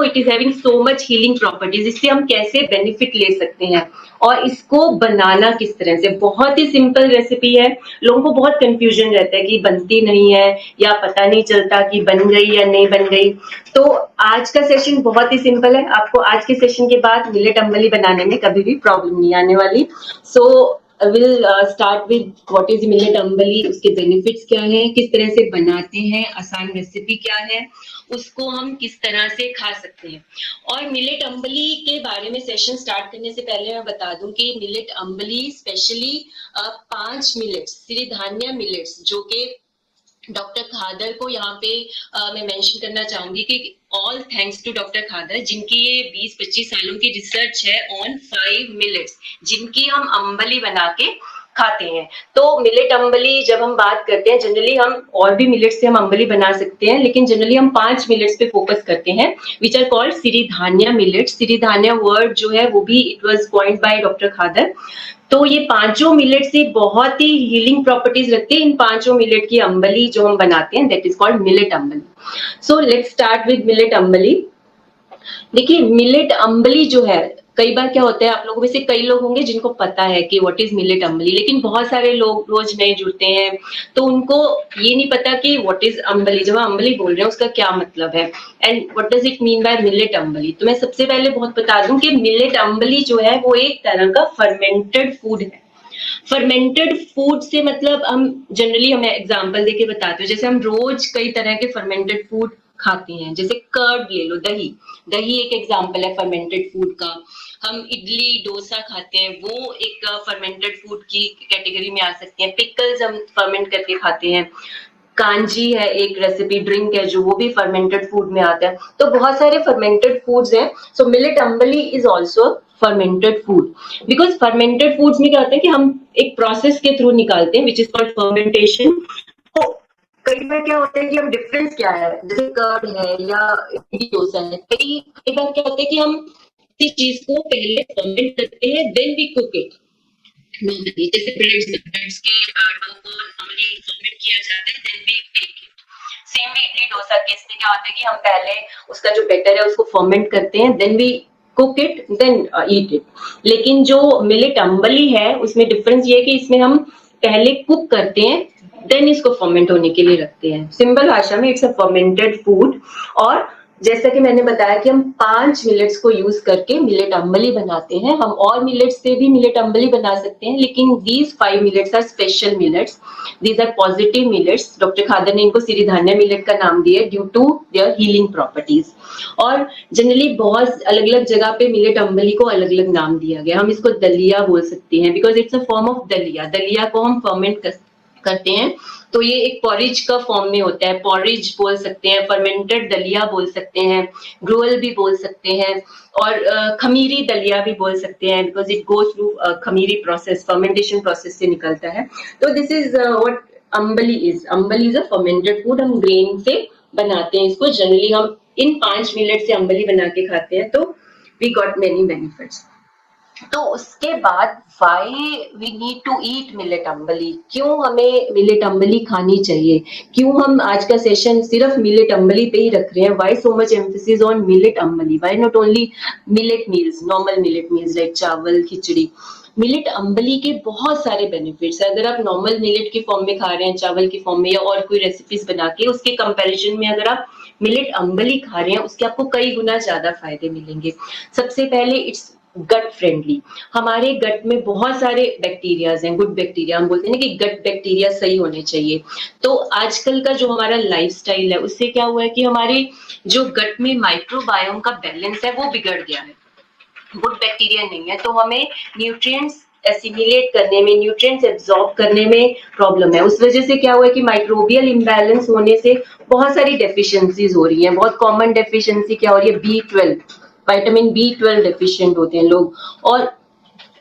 It is having so much healing properties, इससे हम कैसे बेनिफिट ले सकते हैं और इसको बनाना किस तरह से। बहुत ही सिंपल रेसिपी है, लोगों को बहुत कंफ्यूजन रहता है कि बनती नहीं है या पता नहीं चलता कि बन गई या नहीं बन गई। तो आज का सेशन बहुत ही सिंपल है, आपको आज के सेशन के बाद मिलेट अंबली बनाने में कभी भी प्रॉब्लम नहीं आने वाली। So I will start with what is millet ambali, उसके बेनिफिट्स क्या हैं, किस तरह से बनाते हैं, आसान रेसिपी क्या है, उसको हम किस तरह से खा सकते हैं। और मिलेट अंबली के बारे में सेशन स्टार्ट करने से पहले मैं बता दूं कि मिलेट अंबली स्पेशली 5 मिलेट्स, सिरिधान्य मिलेट्स, जो कि डॉक्टर खादर को यहाँ पे मैं मेंशन करना चाहूंगी कि ऑल थैंक्स टू डॉक्टर खादर, जिनकी ये 20-25 सालों की रिसर्च है ऑन 5 मिलेट्स, जिनकी हम अंबली बना के खाते हैं। तो मिलेट अंबली जब हम बात करते हैं, जनरली हम और भी मिलेट्स से हम अंबली बना सकते हैं, लेकिन जनरली हम 5 मिलेट्स पे फोकस करते हैं, which are called Siridhanya millets. Siridhanya word जो है वो भी it was coined by doctor Khadar. तो ये पांचों मिलेट से बहुत ही हीलिंग प्रॉपर्टीज रखते हैं। इन पांचों मिलेट की अंबली जो हम बनाते हैं that is called millet ambali. So let's start with millet ambali. देखिए मिलेट अंबली जो है, कई बार क्या होता है, आप लोगों में से कई लोग होंगे जिनको पता है कि व्हाट इज मिलेट अंबली, लेकिन बहुत सारे लोग रोज नए जुड़ते हैं तो उनको ये नहीं पता कि व्हाट इज अंबली। जब हम अंबली बोल रहे हैं उसका क्या मतलब है and what does it mean by millet ambali. तो मैं सबसे पहले बहुत बता दूं कि मिलेट अंबली जो है वो एक तरह का फर्मेंटेड फूड है। फर्मेंटेड फूड से मतलब हम जनरली, हमें एग्जांपल देके बताते हैं, जैसे हम रोज कई तरह के फर्मेंटेड फूड खाते हैं, जैसे कर्ड ले लो, दही। दही एक एग्जांपल है फर्मेंटेड फूड का। हम इडली डोसा खाते हैं, वो एक फर्मेंटेड फूड की कैटेगरी में आ सकते हैं। पिकल्स हम फर्मेंट करके खाते हैं। कांजी है एक रेसिपी, ड्रिंक है जो, वो भी फर्मेंटेड फूड में आता है। तो बहुत सारे फर्मेंटेड फूड्स हैं। So millet ambali is also fermented food, because fermented foods में क्या होता है कि हम एक प्रोसेस के थ्रू निकालते हैं विच इज कॉल्ड फर्मेंटेशन। तो कई बार क्या होता है कि हम डिफरेंस क्या है, जैसे कर्ड है या इडली डोसा है, कई बार क्या होता है कि हम किसी चीज को पहले फर्मेंट करते हैं then we cook it normally. जैसे ब्रेड्स के डो को नॉर्मली फर्मेंट किया जाता है then we bake it. Same भी इडली डोसा के इसमें क्या होता है कि हम पहले उसका जो बैटर है उसको फर्मेंट करते हैं then we cook it then eat it. लेकिन जो मिलेट अंबली है उसमें डिफरेंस ये है कि इसमें हम पहले कुक करते हैं देन इसको फर्मेंट होने के लिए रखते हैं। सिंपल भाषा में इट्स अ फर्मेंटेड फूड। और जैसा कि मैंने बताया कि हम 5 मिलेट्स को यूज करके मिलेट अंबली बनाते हैं। हम और मिलेट्स से भी मिलेट अंबली बना सकते हैं, लेकिन these 5 millets are special millets, these are positive millets. Doctor Khadar ने इनको सिरिधान्य मिलेट का नाम दिया due to their healing properties. और जनरली बहुत अलग अलग जगह पे मिलेट अंबली को अलग अलग नाम दिया गया। हम इसको दलिया बोल सकते हैं because it's a form of दलिया। दलिया को हम फर्मेंट करते हैं तो ये एक पॉरिज का फॉर्म में होता है, पॉरिज बोल सकते हैं, फर्मेंटेड दलिया बोल सकते हैं, ग्रोअल भी बोल सकते हैं, और खमीरी दलिया भी बोल सकते हैं बिकॉज इट गोज थ्रू खमीरी प्रोसेस, फर्मेंटेशन प्रोसेस से निकलता है। तो this is what ambali is. Ambali is a fermented food. हम ग्रेन से बनाते हैं इसको, जनरली हम इन 5 मिलेट से अंबली बना के खाते हैं, तो वी गॉट मेनी बेनिफिट्स। तो उसके बाद why we need to eat millet ambali, क्यों हमें मिलेट अंबली खानी चाहिए, क्यों हम आज का सेशन सिर्फ मिलेट अंबली पे ही रख रहे हैं, why so much emphasis on millet ambali, why not only millet meals, normal millet meals like चावल खिचड़ी। मिलेट अंबली के बहुत सारे बेनिफिट्स है। अगर आप नॉर्मल मिलेट के फॉर्म में खा रहे हैं, चावल की फॉर्म में या और कोई रेसिपीज बना के, उसके कंपैरिजन में अगर आप मिलेट अंबली खा रहे हैं उसके आपको कई गुना ज्यादा फायदे मिलेंगे। सबसे पहले इट्स गट फ्रेंडली। हमारे गट में बहुत सारे बैक्टीरियाज हैं, गुड बैक्टीरिया, हम बोलते हैं ना कि गट बैक्टीरिया सही होने चाहिए। तो आजकल का जो हमारा लाइफस्टाइल है उससे क्या हुआ है कि हमारे जो गट में माइक्रोबायोम का बैलेंस है वो बिगड़ गया है, गुड बैक्टीरिया नहीं है, तो हमें न्यूट्रिएंट्स एसिमिलेट करने में, न्यूट्रिएंट्स एब्जॉर्ब करने में प्रॉब्लम है। उस वजह से क्या हुआ है कि माइक्रोबियल इम्बैलेंस होने से बहुत सारी डेफिशिएंसीज हो रही हैं। बहुत कॉमन डेफिशिएंसी क्या हो रही है, B12, विटामिन B12 डेफिशिएंट होते हैं लोग। और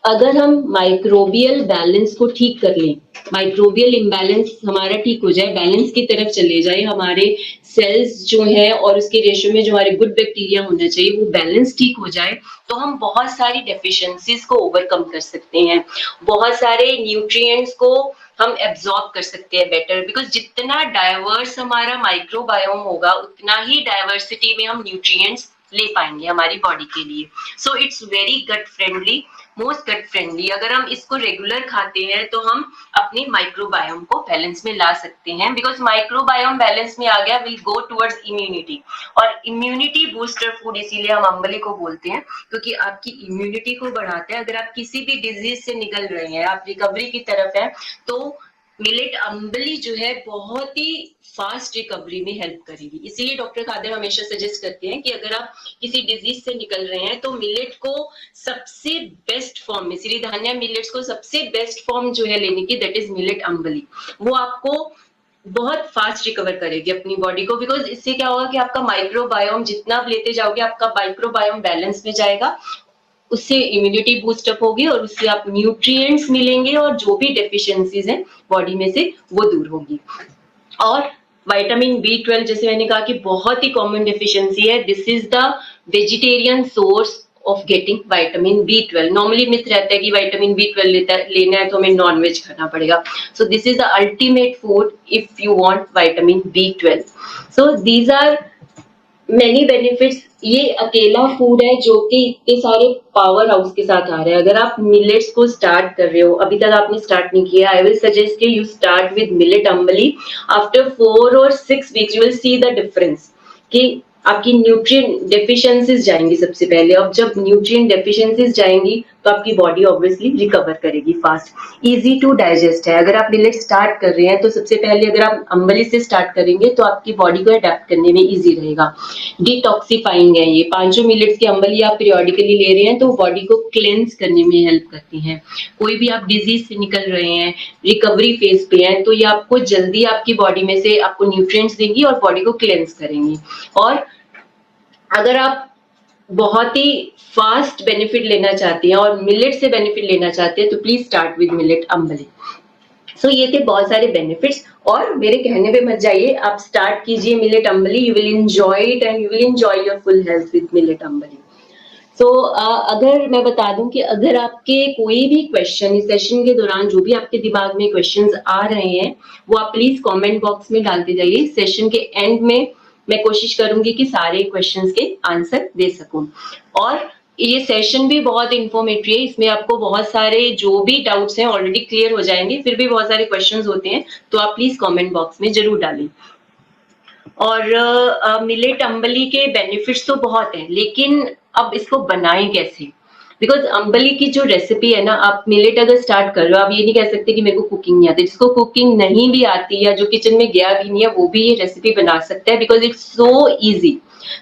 अगर हम माइक्रोबियल बैलेंस को ठीक कर लें, माइक्रोबियल इम्बैलेंस हमारा ठीक हो जाए, बैलेंस की तरफ चले जाए, हमारे सेल्स जो है और उसके रेशियो में जो हमारे गुड बैक्टीरिया होना चाहिए वो बैलेंस ठीक हो जाए, तो हम बहुत सारी डेफिशिएंसीज को ओवरकम कर सकते हैं, बहुत सारे न्यूट्रिएंट्स को हम एब्जॉर्ब कर सकते हैं बेटर। बिकॉज जितना डाइवर्स हमारा माइक्रोबायोम होगा उतना ही डाइवर्सिटी में हम न्यूट्रिएंट्स ले पाएंगे हमारी बॉडी के लिए। So it's very gut friendly, most gut friendly. अगर हम इसको रेगुलर खाते हैं तो हम अपने माइक्रोबायोम को बैलेंस में ला सकते हैं, बिकॉज माइक्रोबायोम बैलेंस में आ गया विल गो टुवर्ड्स इम्यूनिटी, और इम्यूनिटी बूस्टर फूड इसीलिए हम अम्बली को बोलते हैं क्योंकि आपकी इम्यूनिटी को बढ़ाता है। अगर आप किसी भी डिजीज से निकल रहे हैं, आप रिकवरी की तरफ है, तो मिलेट अम्बली जो है बहुत ही फास्ट रिकवरी में हेल्प करेगी। इसीलिए डॉक्टर खादर हमेशा सजेस्ट करते हैं कि अगर आप किसी डिजीज से निकल रहे हैं तो मिलेट को सबसे बेस्ट फॉर्म में, सिरिधान्य मिलेट्स को सबसे बेस्ट फॉर्म जो है लेने की, दैट इज मिलेट अम्बली। वो आपको बहुत फास्ट रिकवर करेगी अपनी बॉडी को, बिकॉज इससे क्या होगा कि आपका माइक्रोबायोम जितना आप लेते जाओगे, आपका माइक्रोबायोम बैलेंस में जाएगा, उससे इम्यूनिटी बूस्ट अप होगी और उससे आप न्यूट्रिएंट्स मिलेंगे और जो भी डेफिशिएंसीज हैं बॉडी में से वो दूर होगी। और विटामिन B12 जैसे मैंने कहा कि बहुत ही कॉमन डेफिशिएंसी है, this is the vegetarian source of getting vitamin B12। Normally myth रहता है कि विटामिन B12 लेना है तो हमें नॉनवेज खाना पड़ेगा। So this is the ultimate food if you want vitamin B12। So these are many benefits. ये अकेला फूड है जो कि इतने सारे पावर हाउस के साथ आ रहा है। अगर आप मिलेट्स को स्टार्ट कर रहे हो, अभी तक आपने स्टार्ट नहीं किया, आई विल सजेस्ट कि you start with millet ambali. After 4 और 6 weeks you will see the difference कि आपकी न्यूट्रिएंट डेफिशिएंसीज जाएंगी सबसे पहले। अब जब न्यूट्रिएंट डेफिशिएंसीज जाएंगी तो आपकी बॉडी ऑब्वियसली रिकवर करेगी फास्ट। इजी टू डाइजेस्ट है। अगर आप मिलेट स्टार्ट कर रहे हैं तो सबसे पहले अगर आप अम्बली से स्टार्ट करेंगे तो आपकी बॉडी को अडेप्ट करने में इजी रहेगा। डिटॉक्सिफाइंग है ये, पांचों मिलेट्स की अम्बली आप पीरियोडिकली ले रहे हैं तो बॉडी को क्लेंस करने में हेल्प करती हैं। कोई भी आप डिजीज से निकल रहे हैं, रिकवरी फेज पे हैं, तो ये आपको जल्दी आपकी बॉडी में से आपको न्यूट्रिएंट्स देंगी और बॉडी को क्लेंस करेंगी। और अगर आप बहुत ही फास्ट बेनिफिट लेना चाहती हैं और मिलेट से बेनिफिट लेना चाहते हैं तो please start with millet ambali. सो ये थे बहुत सारे बेनिफिट्स, और मेरे कहने पे मत जाइए, आप स्टार्ट कीजिए millet ambali, you will enjoy it and you will enjoy your full health with millet ambali. So अगर मैं बता दूं कि अगर आपके कोई भी क्वेश्चन इस सेशन के दौरान, जो भी आपके दिमाग में क्वेश्चंस आ रहे हैं, वो आप प्लीज कमेंट बॉक्स में डालते जाइए। सेशन के एंड में मैं कोशिश करूंगी कि सारे क्वेश्चंस के आंसर दे सकूं। और ये सेशन भी बहुत इंफॉर्मेटिव है, इसमें आपको बहुत सारे जो भी डाउट्स हैं ऑलरेडी क्लियर हो जाएंगे, फिर भी बहुत सारे क्वेश्चंस होते हैं तो आप प्लीज कमेंट बॉक्स में जरूर डालें। और मिलेट अम्बली के बेनिफिट्स तो बहुत हैं, लेकिन अब इसको बनाएं कैसे? बिकॉज अम्बली की जो रेसिपी है ना, आप मिलेट अगर स्टार्ट कर रहे हो, आप ये नहीं कह सकते कि मेरे को कुकिंग नहीं आती। जिसको कुकिंग नहीं भी आती या जो किचन में गया भी नहीं है, वो भी ये रेसिपी बना सकता है, बिकॉज इट्स सो इजी।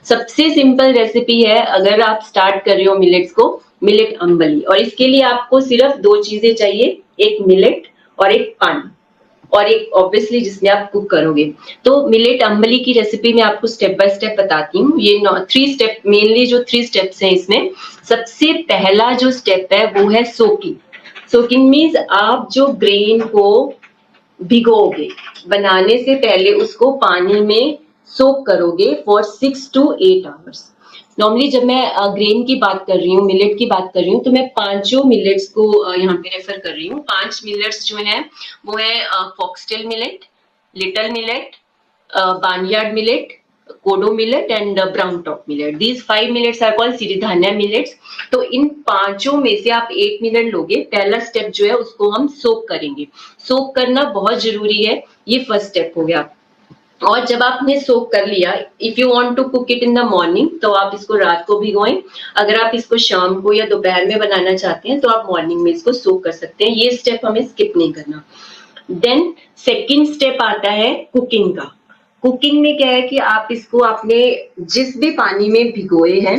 सबसे सिंपल रेसिपी है अगर आप स्टार्ट कर रहे हो मिलेट्स को, मिलेट अम्बली। और इसके लिए आपको सिर्फ 2 चीजें चाहिए, एक मिलेट और एक पानी, और एक ऑब्वियसली जिसमें आप कुक करोगे। तो मिलेट अम्बली की रेसिपी मैं आपको स्टेप बाय स्टेप बताती हूँ। ये 3 स्टेप, मेनली जो 3 स्टेप्स हैं इसमें, सबसे पहला जो स्टेप है वो है सोकिंग। सोकिंग मीन्स आप जो ग्रेन को भिगोगे, बनाने से पहले उसको पानी में सोक करोगे फॉर 6 to 8 आवर्स। नॉर्मली जब मैं ग्रेन की बात कर रही हूँ, मिलेट की बात कर रही हूँ, तो मैं 5 मिलेट्स को यहाँ पे रेफर कर रही हूँ। 5 मिलेट्स जो हैं वो है foxtail millet, little millet, barnyard millet, kodo millet and brown top millet. These 5 millets are called Siridhanya millets. तो इन 5 में से आप 8 मिलेट लोगे। पहला स्टेप जो है उसको हम सोक करेंगे। सोक करना बहुत जरूरी है, ये फर्स्ट स्टेप हो गया। और जब आपने सोक कर लिया, if you want to cook it in the morning तो आप इसको रात को भिगोएं। अगर आप इसको शाम को या दोपहर में बनाना चाहते हैं तो आप मॉर्निंग में इसको सोक कर सकते हैं। ये स्टेप हमें स्किप नहीं करना। देन सेकंड स्टेप आता है कुकिंग का। कुकिंग में क्या है कि आप इसको आपने जिस भी पानी में भिगोए हैं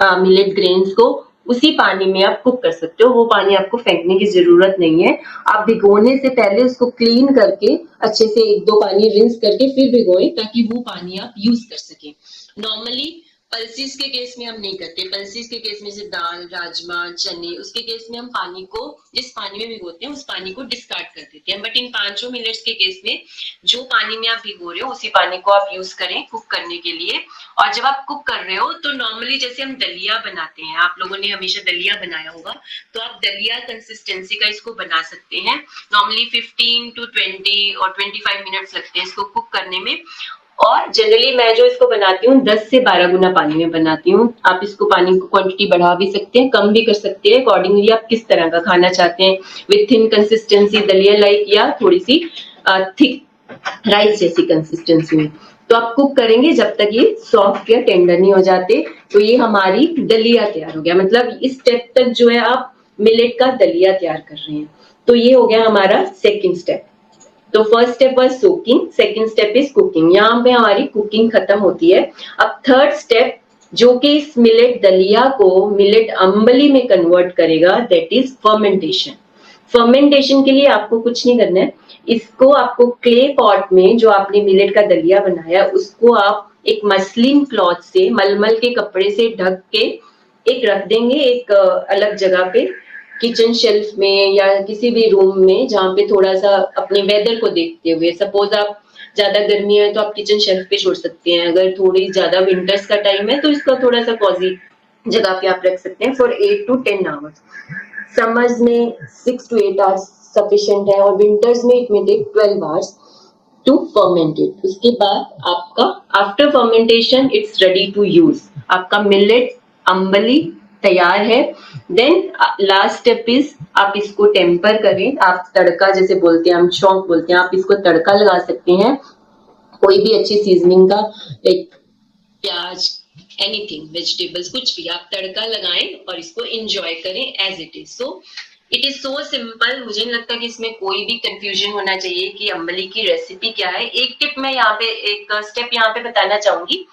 मिलेट ग्रेन्स को, उसी पानी में आप कुक कर सकते हो। वो पानी आपको फेंकने की जरूरत नहीं है। आप भिगोने से पहले उसको क्लीन करके अच्छे से 1-2 पानी रिंस करके फिर भिगोएं, ताकि वो पानी आप यूज कर सकें। नॉर्मली पल्सेस के केस में हम नहीं करते। पल्सेस के केस में से दाल, राजमा, चने, उसके केस में हम पानी को, जिस पानी में भिगोते हैं उस पानी को डिस्कार्ड कर देते हैं। बट इन 5 मिलेट्स के केस में जो पानी में आप भिगो रहे हो उसी पानी को आप यूज करें कुक करने के लिए। और जब आप कुक कर रहे हो तो नॉर्मली जैसे हम दलिया बनाते हैं, आप लोगों ने हमेशा दलिया बनाया होगा, तो आप दलिया कंसिस्टेंसी का इसको बना सकते हैं। नॉर्मली 15 to 20 और 25 मिनट्स लगते हैं इसको कुक करने में। और जनरली मैं जो इसको बनाती हूँ 10 से 12 गुना पानी में बनाती हूँ। आप इसको पानी की क्वांटिटी बढ़ा भी सकते हैं, कम भी कर सकते हैं, अकॉर्डिंगली आप किस तरह का खाना चाहते हैं, विथ थिन कंसिस्टेंसी दलिया लाइक या थोड़ी सी थिक राइस जैसी कंसिस्टेंसी में। तो आप कुक करेंगे जब तक ये सॉफ्ट या टेंडर नहीं हो जाते। तो ये हमारी दलिया तैयार हो गया, मतलब इस स्टेप तक जो है आप मिलेट का दलिया तैयार कर रहे हैं। तो ये हो गया हमारा सेकंड स्टेप। तो first step was soaking, second step is cooking. यहाँ पे हमारी कुकिंग खत्म होती है। अब थर्ड स्टेप जो कि इस मिलेट दलिया को मिलेट अंबली में कन्वर्ट करेगा, दैट इज फर्मेंटेशन। फर्मेंटेशन के लिए आपको कुछ नहीं करना है, इसको आपको क्ले पॉट में जो आपने मिलेट का दलिया बनाया उसको आप एक मसलिन क्लॉथ से, मलमल के कपड़े से ढक के एक रख देंगे, एक अलग जगह पे, किचन शेल्फ में या किसी भी रूम में जहाँ पे थोड़ा सा अपने वेदर को देखते हुए, सपोज आप ज्यादा गर्मी है तो आप किचन शेल्फ पे छोड़ सकते हैं, अगर थोड़ी ज्यादा विंटर्स का टाइम है तो इसका थोड़ा सा कॉजी जगह पे आप रख सकते हैं फॉर 8 to 10 आवर्स। समर्स में 6 to 8 आवर्स सफिशिएंट है और विंटर्स में it may take 12 hours to ferment it. उसके बाद आपका after fermentation it's ready to use, आपका मिलेट अंबली तैयार है। देन लास्ट स्टेप इज आप इसको टेम्पर करें, आप तड़का जैसे बोलते हैं, हम चौक बोलते हैं, आप इसको तड़का लगा सकते हैं कोई भी अच्छी सीजनिंग का, लाइक प्याज, एनीथिंग, वेजिटेबल्स, कुछ भी आप तड़का लगाएं और इसको एंजॉय करें as it is. So it is so simple. मुझे नहीं लगता कि इसमें कोई भी कंफ्यूजन होना चाहिए कि अंबली की रेसिपी क्या है। एक टिप मैं यहाँ पे, एक स्टेप यहाँ पे बताना चाहूंगी।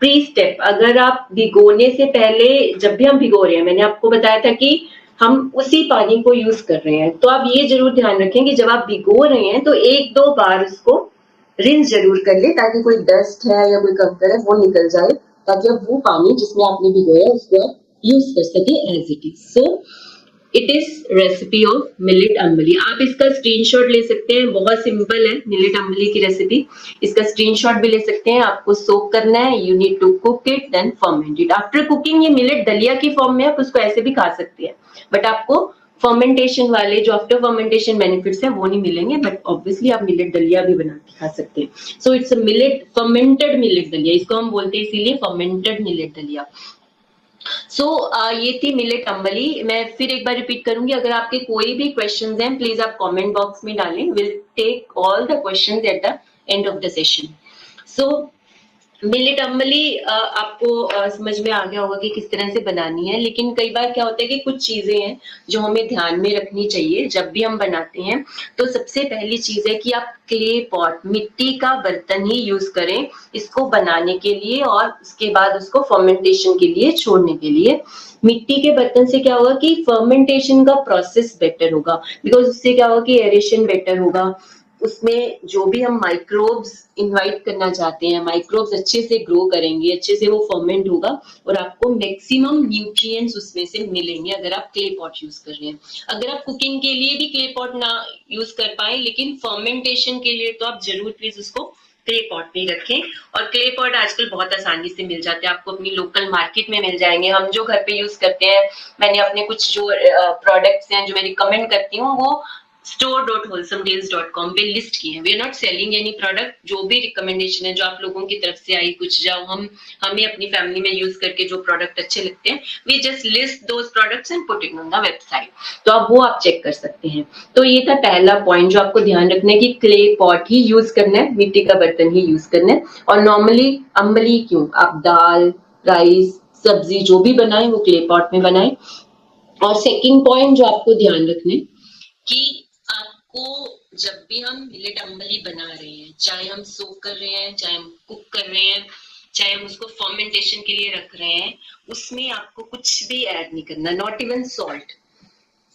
प्री स्टेप, अगर आप भिगोने से पहले, जब भी हम भिगो रहे हैं, मैंने आपको बताया था कि हम उसी पानी को यूज कर रहे हैं, तो आप ये जरूर ध्यान रखें कि जब आप भिगो रहे हैं तो 1-2 बार उसको रिंस जरूर कर ले, ताकि कोई डस्ट है या कोई कंकर है वो निकल जाए, ताकि अब वो पानी जिसमें आपने भिगोया उसको आप यूज कर सके as it is. So it is recipe of millet ambali. आप इसका स्क्रीनशॉट ले सकते हैं, बहुत सिंपल है मिलेट अंबली की रेसिपी। इसका स्क्रीनशॉट भी ले सकते हैं। आपको सोक करना है, you need to cook it then ferment it. After cooking ये मिलेट दलिया की फॉर्म में, आप उसको ऐसे भी खा सकते हैं, बट आपको फर्मेंटेशन वाले जो आफ्टर फर्मेंटेशन बेनिफिट्स हैं वो नहीं मिलेंगे, बट ऑब्वियसली आप मिलेट दलिया भी बना के खा सकते हैं। So it's a millet, fermented millet दलिया, इसको हम बोलते हैं इसीलिए फर्मेंटेड मिलेट दलिया। सो ये थी मिलेट अंबली। मैं फिर एक बार रिपीट करूंगी, अगर आपके कोई भी क्वेश्चंस हैं प्लीज आप कमेंट बॉक्स में डालें, will take all the questions at the end of the session. So millet ambali आपको समझ में आ गया होगा कि किस तरह से बनानी है, लेकिन कई बार क्या होता है कि कुछ चीजें हैं जो हमें ध्यान में रखनी चाहिए जब भी हम बनाते हैं। तो सबसे पहली चीज है कि आप क्ले पॉट, मिट्टी का बर्तन ही यूज करें इसको बनाने के लिए, और उसके बाद उसको फर्मेंटेशन के लिए छोड़ने के लिए। मिट्टी के बर्तन से क्या होगा कि फर्मेंटेशन का प्रोसेस बेटर होगा, बिकॉज उससे क्या होगा कि एरेशन बेटर होगा, उसमें जो भी हम माइक्रोब्स इनवाइट करना चाहते हैं, माइक्रोब्स अच्छे से ग्रो करेंगे, अच्छे से वो फर्मेंट होगा और आपको मैक्सिमम न्यूट्रिएंट्स उसमें से मिलेंगे अगर आप क्ले पॉट यूज कर रहे हैं। अगर आप कुकिंग के लिए भी क्ले पॉट ना यूज कर पाए, लेकिन फर्मेंटेशन के लिए तो आप जरूर प्लीज उसको क्ले पॉट में रखें। और क्ले पॉट आजकल बहुत आसानी से मिल जाते हैं, आपको अपनी लोकल मार्केट में मिल जाएंगे। हम जो घर पे यूज करते हैं, मैंने अपने कुछ जो प्रोडक्ट्स हैं जो मैं रिकमेंड करती हूँ वो store.wholesomedays.com पे लिस्ट किए हैं। We are not selling any product, जो भी रिकमेंडेशन है जो आप लोगों की तरफ से आई, कुछ जो हमें अपनी फैमिली में यूज करके जो प्रोडक्ट अच्छे लगते हैं, we just list those products and put it on the website, तो आप वो आप चेक कर सकते हैं। तो ये था पहला पॉइंट जो आपको ध्यान रखना है कि क्ले पॉट ही यूज करना है, मिट्टी का बर्तन ही यूज करना है। और नॉर्मली अंबली क्यों, आप दाल, राइस, सब्जी जो भी बनाए वो क्ले पॉट में बनाए। और सेकंड पॉइंट जो आपको ध्यान रखना है कि आपको जब भी हम मिलेट अंबली बना रहे हैं, चाहे हम सोक कर रहे हैं, चाहे हम कुक कर रहे हैं, चाहे हम उसको फर्मेंटेशन के लिए रख रहे हैं, उसमें आपको कुछ भी ऐड नहीं करना, नॉट इवन सॉल्ट।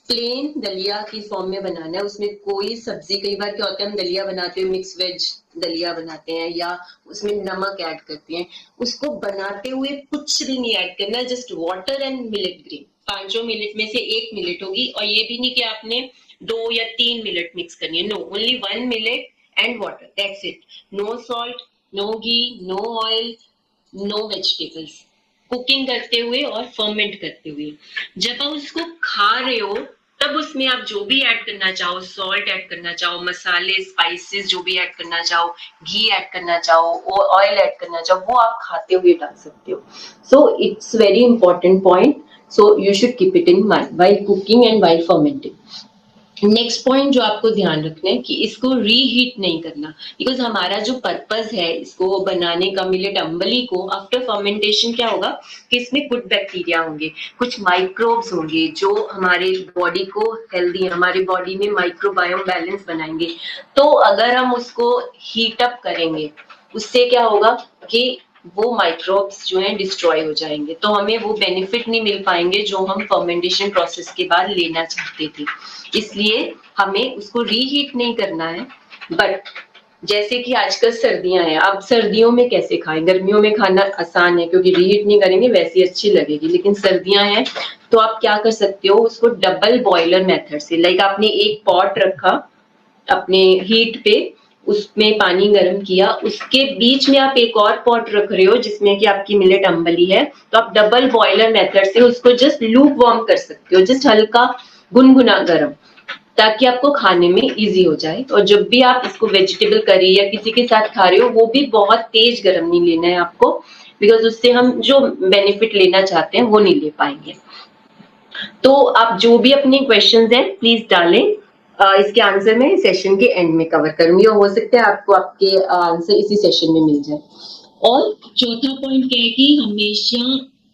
प्लेन दलिया की फॉर्म में बनाना है, उसमें कोई सब्जी, कई बार क्या होता है हम दलिया बनाते हैं, मिक्स वेज दलिया बनाते हैं या उसमें नमक ऐड करते हैं, उसको बनाते हुए कुछ भी नहीं ऐड करना, just water and millet grain. 5 minute में से 1 मिनट होगी, और ये भी नहीं कि आपने 2 या 3 मिनट मिक्स करनी है, no, only 1 minute and water, that's it. No salt, no ghee, no oil, no vegetables, cooking करते हुए और फर्मेंट करते हुए। जब आप उसको खा रहे हो तब उसमें आप जो भी ऐड करना चाहो, सॉल्ट ऐड करना चाहो, मसाले, स्पाइसेस जो भी ऐड करना चाहो, घी ऐड करना चाहो, ऑयल ऐड करना चाहो, वो आप खाते हुए डाल सकते हो. सो it's very important point. So you should keep it in mind while cooking and while fermenting. Next point जो आपको ध्यान रखना है कि इसको रीहीट नहीं करना, बिकॉज हमारा जो पर्पस है इसको बनाने का, मिलेट अम्बली को, आफ्टर फर्मेंटेशन क्या होगा कि इसमें गुड बैक्टीरिया होंगे, कुछ माइक्रोब्स होंगे जो हमारे बॉडी को हेल्दी, हमारे बॉडी में माइक्रोबायोम बैलेंस बनाएंगे. तो अगर हम उसको हीट अप करेंगे उससे क्या होगा कि वो माइक्रोब्स जो है डिस्ट्रॉय हो जाएंगे, तो हमें वो बेनिफिट नहीं मिल पाएंगे जो हम फर्मेंटेशन प्रोसेस के बाद लेना चाहते थे. इसलिए हमें उसको रीहीट नहीं करना है. बट जैसे कि आजकल सर्दियां हैं, अब सर्दियों में कैसे खाएं, गर्मियों में खाना आसान है क्योंकि रीहीट नहीं करेंगे वैसी अच्छी लगेगी, लेकिन सर्दियां हैं तो आप क्या कर सकते हो उसको डबल बॉयलर मेथड से. लाइक आपने एक पॉट रखा अपने हीट पे, उसमें पानी गर्म किया, उसके बीच में आप एक और पॉट रख रहे हो जिसमें कि आपकी मिलेट अम्बली है, तो आप डबल बॉयलर मेथड से उसको जस्ट लूप वार्म कर सकते हो, जस्ट हल्का गुनगुना गरम, ताकि आपको खाने में इजी हो जाए. और जब भी आप इसको वेजिटेबल करी या किसी के साथ खा रहे हो वो भी बहुत तेज गरम नहीं लेना है आपको, बिकॉज उससे हम जो बेनिफिट लेना चाहते हैं वो नहीं ले पाएंगे. तो आप जो भी अपने क्वेश्चंस हैं प्लीज डालें, इसके आंसर मैं सेशन के एंड में कवर करूंगी और हो सकता है आपको आपके आंसर इसी सेशन में मिल जाए. और चौथा पॉइंट क्या है कि हमेशा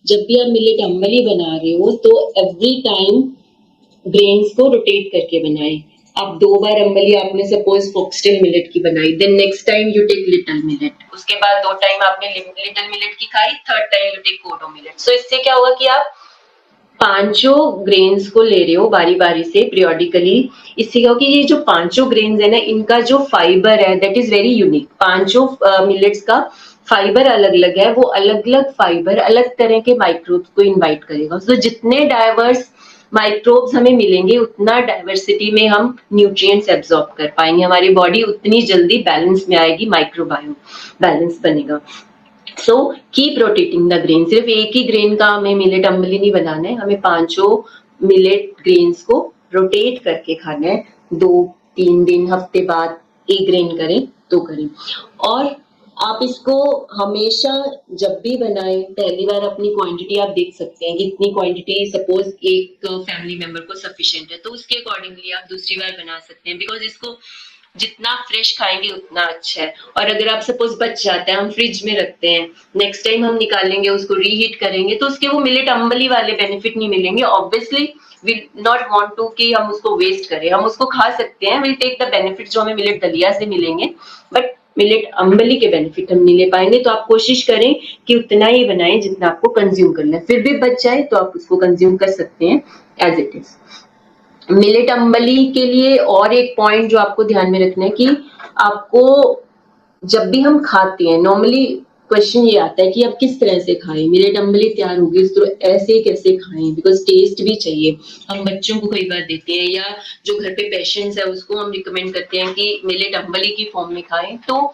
जब भी आप मिलेट अम्बली बना रहे हो तो एवरी टाइम ग्रेन्स को रोटेट करके बनाएं. आप 2 बार अम्बली आपने सपोज फॉक्सटेल मिलेट की बनाई, then next time you take little millet, उसके बाद 2 टाइम आपने लिटिल मिलेट की खाई, third time you take kodo millet. So इससे क्या होगा कि आप पांचों ग्रेन्स को ले रहे हो बारी बारी से पीरियोडिकली. इससे क्या होगा कि ये जो पांचों ग्रेन्स है ना, इनका जो फाइबर है दैट इज वेरी यूनिक. पांचों मिलेट्स का फाइबर अलग अलग है, वो अलग अलग फाइबर अलग तरह के माइक्रोब्स को इनवाइट करेगा. सो जितने डाइवर्स माइक्रोब्स हमें मिलेंगे उतना डाइवर्सिटी में हम न्यूट्रिएंट्स एब्जॉर्ब कर पाएंगे, हमारी बॉडी उतनी जल्दी बैलेंस में आएगी, माइक्रोबायोम बैलेंस बनेगा. So keep rotating the grain. सिर्फ एक ही ग्रेन का हमें मिलेट अम्बली नहीं बनाना है, हमें पांचों मिलेट ग्रेन्स को रोटेट करके खाना है. 2-3 दिन हफ्ते बाद एक ग्रेन करें तो करें. और आप इसको हमेशा जब भी बनाएं, पहली बार अपनी क्वांटिटी आप देख सकते हैं कि इतनी क्वांटिटी सपोज एक फैमिली मेंबर को सफिशिएंट है, तो उसके अकॉर्डिंगली आप दूसरी बार बना सकते हैं, बिकॉज इसको जितना फ्रेश खाएंगे उतना अच्छा है. और अगर आप सपोज बच जाता है, हम फ्रिज में रखते हैं, नेक्स्ट टाइम हम निकालेंगे उसको रीहीट करेंगे तो उसके वो मिलेट अम्बली वाले बेनिफिट नहीं मिलेंगे. Obviously will not want to कि हम उसको वेस्ट करें, हम उसको खा सकते हैं, विल टेक द बेनिफिट जो हमें मिलेट दलिया से मिलेंगे, बट मिलेट अम्बली के बेनिफिट हम नहीं ले पाएंगे. तो आप कोशिश करें कि उतना ही बनाएं जितना आपको कंज्यूम करना है. फिर भी बच जाए तो आप उसको कंज्यूम कर सकते हैं as it is. Millet ambali के लिए और एक पॉइंट जो आपको ध्यान में रखना है कि आपको जब भी हम खाते हैं, नॉर्मली क्वेश्चन ये आता है कि आप किस तरह से खाएं, मिलेट अम्बली तैयार होगी तो ऐसे कैसे खाएं, बिकॉज टेस्ट भी चाहिए. हम बच्चों को कई बार देते हैं या जो घर पे पेशेंट्स है उसको हम रिकमेंड करते हैं कि मिलेट अम्बली की फॉर्म में खाएं. तो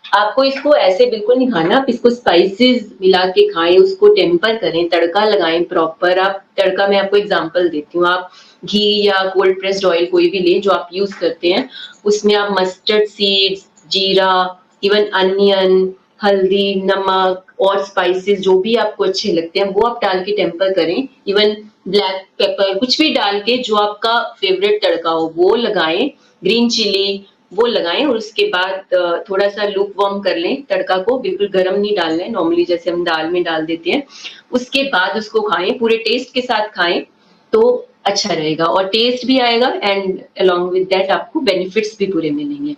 आपको इसको ऐसे बिल्कुल नहीं खाना, आप इसको स्पाइसेस मिला के खाएं, उसको टेम्पर करें, तड़का लगाएं प्रॉपर. आप तड़का, मैं आपको एग्जांपल देती हूँ, आप घी या कोल्ड प्रेस्ड ऑयल कोई भी लें जो आप यूज करते हैं, उसमें आप मस्टर्ड सीड्स, जीरा, इवन अनियन, हल्दी, नमक और स्पाइसेस जो भी आपको अच्छे लगते हैं वो आप डाल के टेम्पर करें. इवन ब्लैक पेपर कुछ भी डाल के जो आपका फेवरेट तड़का हो वो लगाएं, ग्रीन चिली वो लगाएं. और उसके बाद थोड़ा सा लूप वार्म कर लें तड़का को, बिल्कुल गर्म नहीं डालना है नॉर्मली जैसे हम दाल में डाल देते हैं. उसके बाद उसको खाएं, पूरे टेस्ट के साथ खाएं तो अच्छा रहेगा और टेस्ट भी आएगा एंड अलोंग विद दैट आपको बेनिफिट्स भी पूरे मिलेंगे.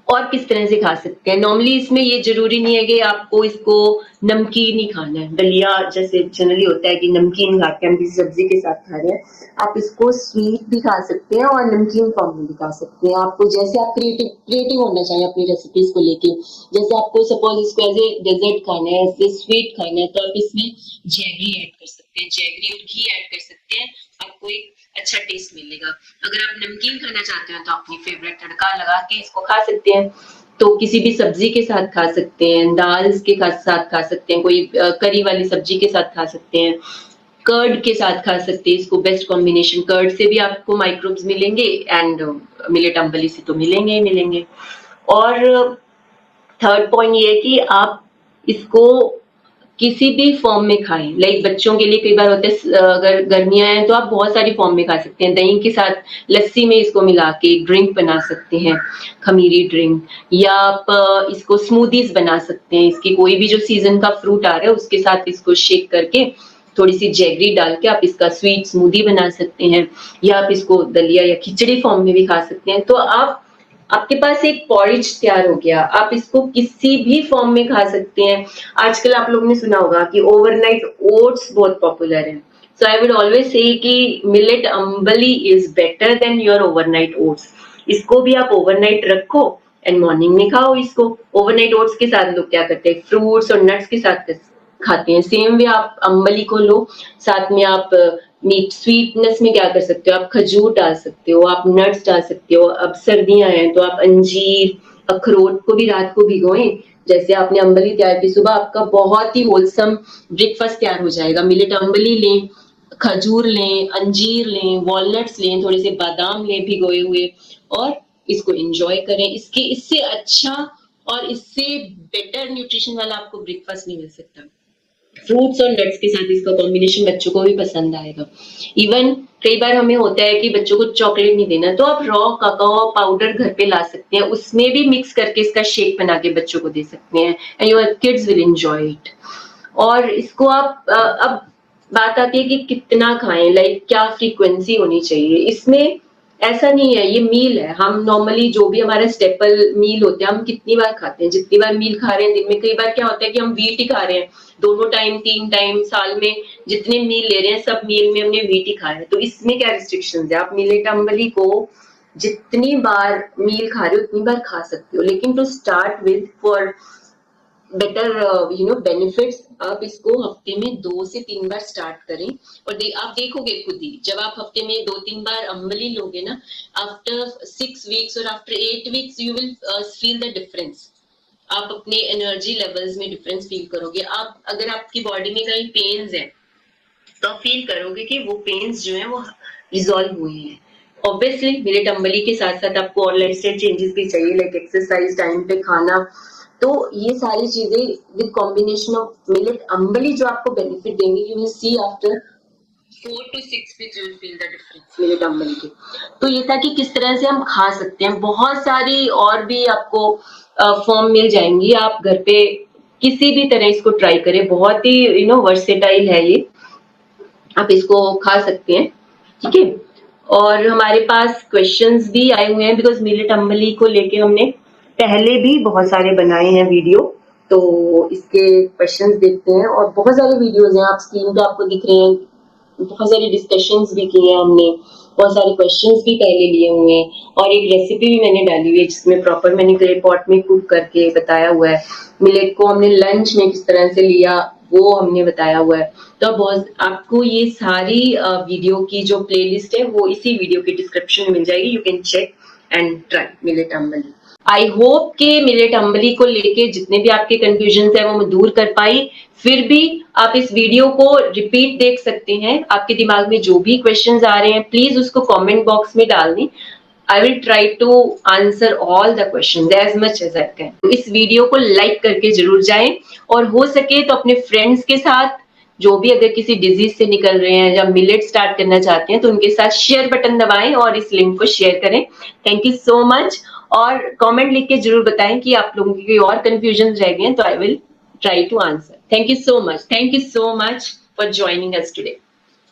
और किस तरह से खा सकते हैं, नॉर्मली इसमें ये जरूरी नहीं है कि आपको इसको नमकीन ही खाना है. दलिया जैसे जनरली होता है कि नमकीन खाते हैं, हम किसी सब्जी के साथ खा रहे हैं, आप इसको स्वीट भी खा सकते हैं और नमकीन फॉर्म में भी खा सकते हैं. आपको जैसे आप क्रिएटिव होना चाहिए अपनी रेसिपीज को लेके, जैसे आपको सपोज इसको एज ए डेजर्ट खाना है, ऐसे स्वीट खाना है, तो आप इसमें जैगरी ऐड कर सकते हैं, जैगरी और घी ऐड कर सकते हैं, आपको एक अच्छा टेस्ट मिलेगा. अगर आप नमकीन खाना चाहते हो तो अपनी फेवरेट तड़का लगा के इसको खा सकते हैं. तो किसी भी सब्जी के साथ खा सकते हैं, दाल के साथ खा सकते हैं, कोई करी वाली सब्जी के साथ खा सकते हैं, कर्ड के साथ खा सकते हैं इसको, बेस्ट कॉम्बिनेशन। कर्ड से भी आपको माइक्रोब्स मिलेंगे एंड मिलेट अम्बली से तो मिलेंगे ही मिलेंगे। और थर्ड पॉइंट ये है कि आप इसको किसी भी फॉर्म में खाएं। लाइक बच्चों के लिए कई बार होते हैं, अगर गर्मियां हैं तो आप बहुत सारी फॉर्म में खा सकते हैं। दही के साथ, लस्सी में इसको मिला के ड्रिंक बना सकते हैं, खमीरी ड्रिंक, या आप इसको स्मूदीज बना सकते हैं। इसकी कोई भी जो सीजन का फ्रूट आ रहा है उसके साथ इसको शेक करके थोड़ी सी जैगरी डाल के आप इसका स्वीट स्मूदी बना सकते हैं, या आप इसको दलिया या खिचड़ी फॉर्म में भी खा सकते हैं। तो आपके पास एक पॉरिज तैयार हो गया, आप इसको किसी भी फॉर्म में खा सकते हैं। आजकल आप लोगों ने सुना होगा कि ओवरनाइट ओट्स बहुत पॉपुलर है। सो आई वुड ऑलवेज से कि millet ambali is better than your overnight oats. इसको भी आप ओवरनाइट रखो एंड मॉर्निंग में खाओ इसको। ओवरनाइट ओट्स के साथ लोग क्या करते हैं, फ्रूट्स और नट्स के साथ खाते हैं। सेम वे आप अम्बली को लो, साथ में आप मीट स्वीटनेस में क्या कर सकते हो, आप खजूर डाल सकते हो, आप नट्स डाल सकते हो। अब सर्दियां हैं तो आप अंजीर, अखरोट को भी रात को भिगोएं। जैसे आपने अम्बली तैयार की, सुबह आपका बहुत ही होलसम ब्रेकफास्ट तैयार हो जाएगा। मिलेट अम्बली लें, खजूर लें, अंजीर लें, वॉलनट्स लें, थोड़े से बादाम लें भिगोए हुए, और इसको एंजॉय करें। इससे अच्छा और इससे बेटर न्यूट्रिशन वाला आपको ब्रेकफास्ट नहीं मिल सकता। फ्रूट्स और नट्स के साथ इसका कॉम्बिनेशन बच्चों को भी पसंद आएगा। इवन कई बार हमें होता है कि बच्चों को चॉकलेट नहीं देना, तो आप रॉ काकाओ पाउडर घर पे ला सकते हैं, उसमें भी मिक्स करके इसका शेक बना के बच्चों को दे सकते हैं and your kids will enjoy it. और इसको आप अब बात आती है कि कितना खाएं, लाइक क्या फ्रीक्वेंसी होनी चाहिए। इसमें ऐसा नहीं है, ये मील है। हम नॉर्मली जो भी हमारा स्टेपल मील होते हैं, हम कितनी बार खाते हैं, जितनी बार मील खा रहे हैं दिन में। कई बार क्या होता है कि हम व्हीट ही खा रहे हैं, दोनों टाइम, 3 टाइम, साल में जितने मील ले रहे हैं सब मील में हमने व्हीट ही खाया है। तो इसमें क्या रिस्ट्रिक्शंस है, आप मिलेट अम्बली को जितनी बार मील खा रहे हो उतनी बार खा सकते हो, लेकिन to start with for better benefits, आप इसको हफ्ते में 2 से 3 बार स्टार्ट करें। और आप देखोगे खुद ही, जब आप हफ्ते में 2-3 बार अम्बली लोगे ना, आफ्टर 6 वीक्स और after 8 weeks you will feel the difference. आप अपने एनर्जी लेवल्स में डिफरेंस फील करोगे। आप अगर आपकी बॉडी में कहीं पेन्स है तो आप फील करोगे कि वो पेन्स जो है वो रिजॉल्व हुए हैं। ऑब्वियसली मिलेट अम्बली के साथ साथ आपको और लाइफस्टाइल चेंजेस भी चाहिए, लाइक एक्सरसाइज, टाइम पे खाना। तो ये सारी चीजें with combination of millet ambali जो आपको बेनिफिट देंगे, you will see after 4 to 6 weeks you will feel the difference millet ambali के। तो ये था कि किस तरह से हम खा सकते हैं। बहुत सारी और भी आपको फॉर्म मिल जाएंगी, आप घर पे किसी भी तरह इसको ट्राई करें। बहुत ही वर्सेटाइल है ये, आप इसको खा सकते हैं, ठीक है। और हमारे पास क्वेश्चंस भी आए हुए हैं, बिकॉज मिलेट अम्बली को लेके हमने पहले भी बहुत सारे बनाए हैं वीडियो, तो इसके क्वेश्चंस देखते हैं। और बहुत सारे वीडियोस हैं, आप स्क्रीन पे आपको दिख रहे हैं, बहुत सारी डिस्कशंस भी की हैं हमने, बहुत सारे क्वेश्चंस भी पहले लिए हुए हैं, और एक रेसिपी भी मैंने डाली हुई है जिसमें प्रॉपर मैंने क्ले पॉट में कुक करके बताया हुआ है। मिलेट को हमने लंच में किस तरह से लिया वो हमने बताया हुआ है। तो बहुत आपको ये सारी वीडियो की जो प्लेलिस्ट है वो इसी वीडियो के डिस्क्रिप्शन में मिल जाएगी, you can check and try millet ambali. I hope कि मिलेट अम्बली को लेके जितने भी आपके कंफ्यूजन है वो मैं दूर कर पाई। फिर भी आप इस वीडियो को रिपीट देख सकते हैं, आपके दिमाग में जो भी क्वेश्चंस आ रहे हैं प्लीज उसको कमेंट बॉक्स में डाल दें। I will try to answer all the questions as much as I can. तो इस वीडियो को लाइक करके जरूर जाएं, और हो सके तो अपने फ्रेंड्स के साथ जो भी अगर किसी डिजीज से निकल रहे हैं या मिलेट स्टार्ट करना चाहते हैं तो उनके साथ शेयर बटन दबाएं और इस लिंक को शेयर करें। थैंक यू सो मच, और कमेंट लिख के जरूर बताएं कि आप लोगों की कोई और कंफ्यूजन रह गए हैं तो I will try to answer. Thank you so much, thank you so much for joining us today.